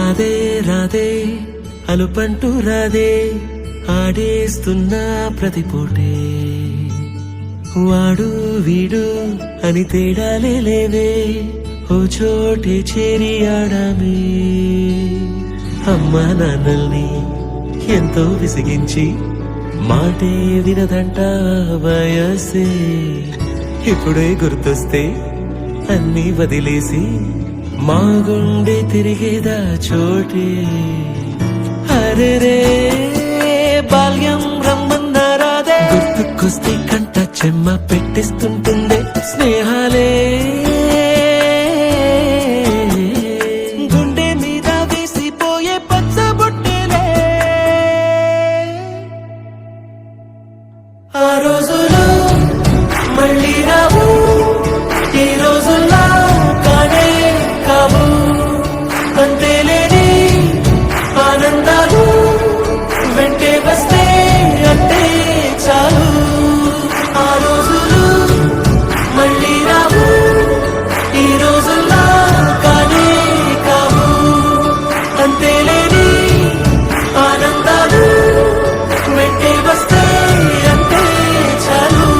రాదే రాదే అలుపంటూ రాదే ఆడేస్తున్నా ప్రతి పూటే వాడు వీడు అని తేడాలే లేవే ఓ చోటే చేరి ఆడామే అమ్మా నాన్నల్ని ఎంతో విసిగించి మాటే వినదంట వయసే ఇప్పుడే గుర్తొస్తే అన్నీ వదిలేసి మా గుండె తిరిగేదా చోటే అరే రే బాల్యం రమ్మన్నారాదే గుర్తుకొస్తే కంట చెమ్మ పెట్టిస్తుంటుందే స్నేహాలే గుండె మీద వేసిపోయే పచ్చబొట్టేలే ఆ రోజులు మళ్ళీ రావు ఈ రోజుల్లో కానే కావు అంతేలేని ఆనందాలు వెంటే వస్తే అంటే చాలు ఆ రోజులు మళ్ళీ రావు ఈ రోజుల్లో కానే కావు అంతేలేని ఆనందాలు వెంటే వస్తే అంటే చాలు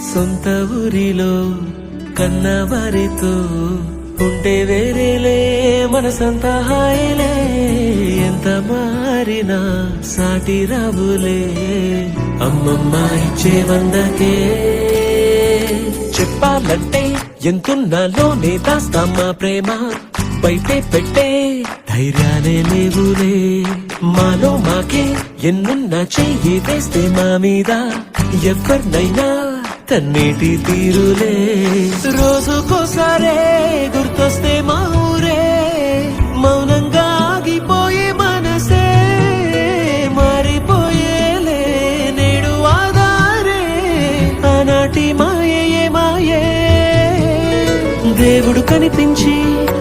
సొంత ఊరిలో కన్నవారితో ఉంటే వేరేలే మనసంతా హాయిలే ఎంత మారినా సాటి రావులే అమ్మమ్మ ఇచ్చే వందకే చెప్పాలంటే ఎంతున్నాలోనే దాస్తామా ప్రేమ బయటే పెట్టే ధైర్యాలే లేవులే మాలో మాకే ఎన్నున్నా చెయ్యి వేస్తే మా మీద ఎవరినైనా తన్నేటి తీరులే రోజుకోసారే గుర్తొస్తే మా ఊరే మౌనంగా ఆగిపోయే మనసే మారిపోయేలే నేడు ఆధారే ఆనాటి మాయే మాయే దేవుడు కనిపించి